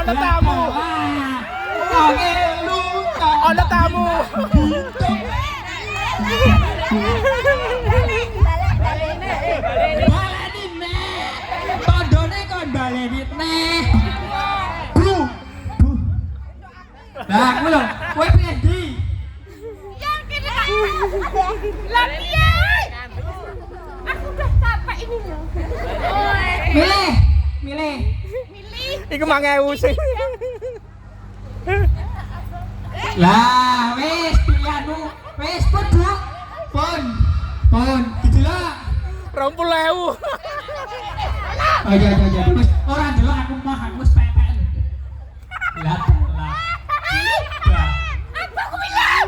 Ana tamu. Oke, luka. Ana tamu. Baleni nek. Tandane kon baleni nek. Bu. Lah, kowe lho, kowe pengen ndi? Lah piye? Aku udah capek ini loh. Milih, milih. Milih. Iku 5.000 sing. Lah, wis pilihanmu. Wis pun, Bu. Pun. Didelok. 20.000. Oh iya. Wis ora ndelok aku mah aku wis pepek. Lah. Apa aku bilang?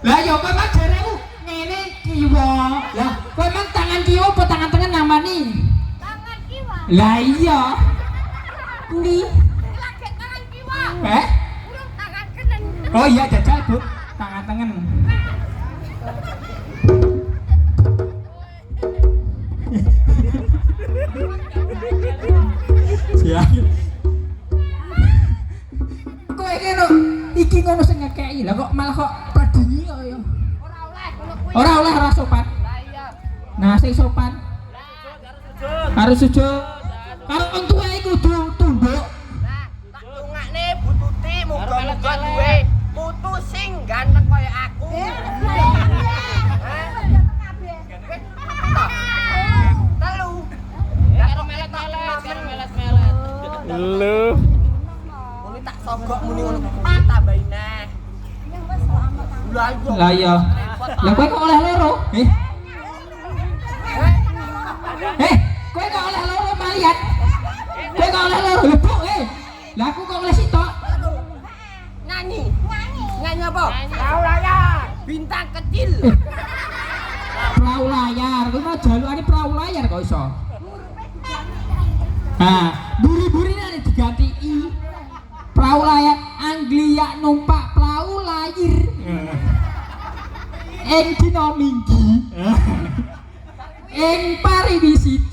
Lah ya kowe mah jaremu ngene kiwa. Lah kowe mah tangan kiwa apa tangan tengah namani? Tangan kiwa. Lah iya. Ndi? Lagi tangan kiwa. Urung tangan kanan. Oh iya jajal, Bu. Tangan tengen. Siap. Kowe iki lho, iki ngono sing ngekeki. Lah kok malah kok padingi kok ya. Ora oleh kalau kuwi. Ora sopan. Lah iya. Nah, sing sopan harus sujud. Karo wong tuwa iku kudu tunduk. Nah, tak tungakne Bu Tuti muga-muga duwe putu sing ganteng kaya aku. Telu. Karo melet-melet. Lu. Muni tak sogok muni ngono tambahin neh. Lah iya. Lah iya. Lah kowe kok oleh loro? Kowe kok oleh loro maliat? Kowe kok oleh loro lebok Lah aku kok oleh sitok. Nyanyi. Nyanyi apa? Tahu layar. Bintang kecil. Perahu layar, kowe mah jalukane perahu layar kok iso. Nah, buri-burine diganti I. Perahu layar Anglia numpak perahu layar. Ing dina Minggu. Ing pariwisata